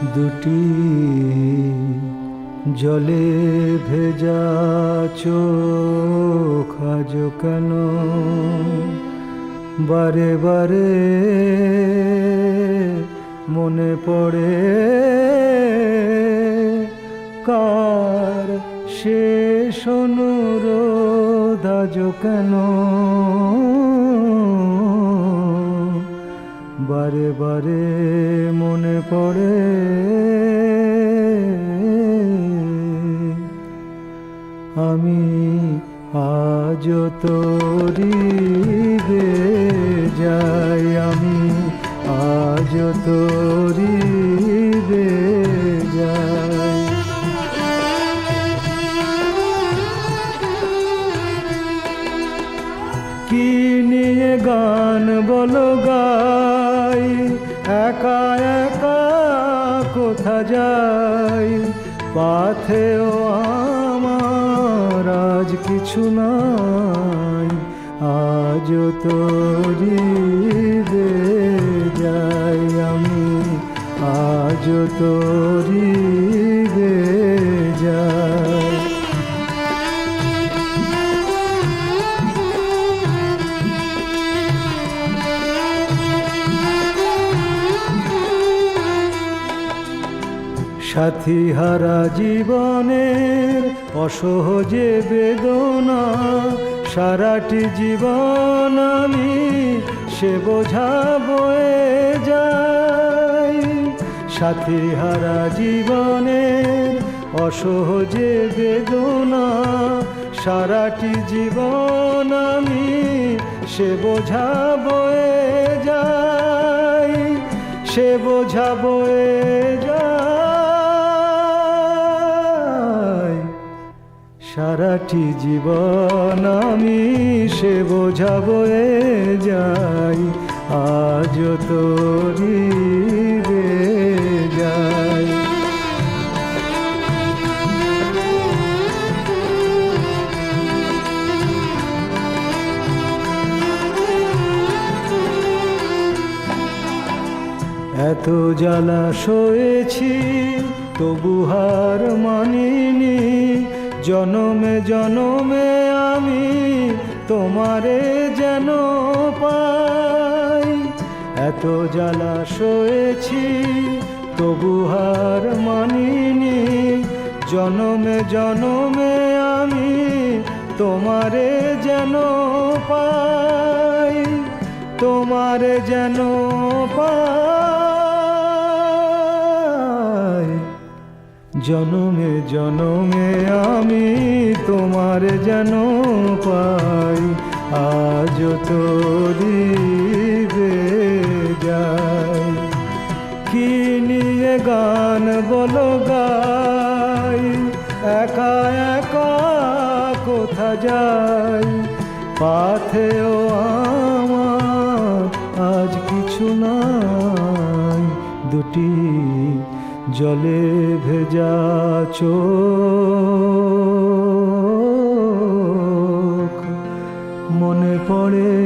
দুটি জলে ভেজা চোখ আজ কেন বারে বারে মনে পড়ে, কার শেষ অনুরোধ আজ কেন বারে বারে মনে পড়ে। আমি আজ তোরি বেজায়, আমি আজ তোরি বেজায়। কি নিয়ে গান বলো গাই, একা একা কোথা যাই, পাথেও আমার আজ কিছু নাই, আজ তোরি বেজায়, আমি আজ তোরি বেজায়। সাথী হারা জীবনের অসহজে বেদনা, সারাটি জীবন আমি সে বোঝা বয়ে যাই। সাথী হারা জীবনের অসহজে বেদনা, সারাটি জীবন আমি সে বোঝা বয়ে যাই, সে বোঝা বয়ে যাই। সারাটি জীবন আমি সে বোঝা বয়ে যাই, আজ তোরি বেজায়। এত জ্বালা সয়েছি তবু হার মানিনি, জনমে জনমে আমি তোমারে যেন পাই। এত জ্বালা সয়েছি তবু হার মানিনি, জনমে জনমে আমি তোমারে যেন পাই, তোমারে যেন পাই। জনমে জনমে আমি তোমার যেন পাই, আজ তোরি বেজায়। কি নিয়ে গান বলো গাই, একা একা কোথা যাই, পাথেও আমার আজ কিছু নাই। দুটি জলে ভেজা চোখ মনে পড়ে,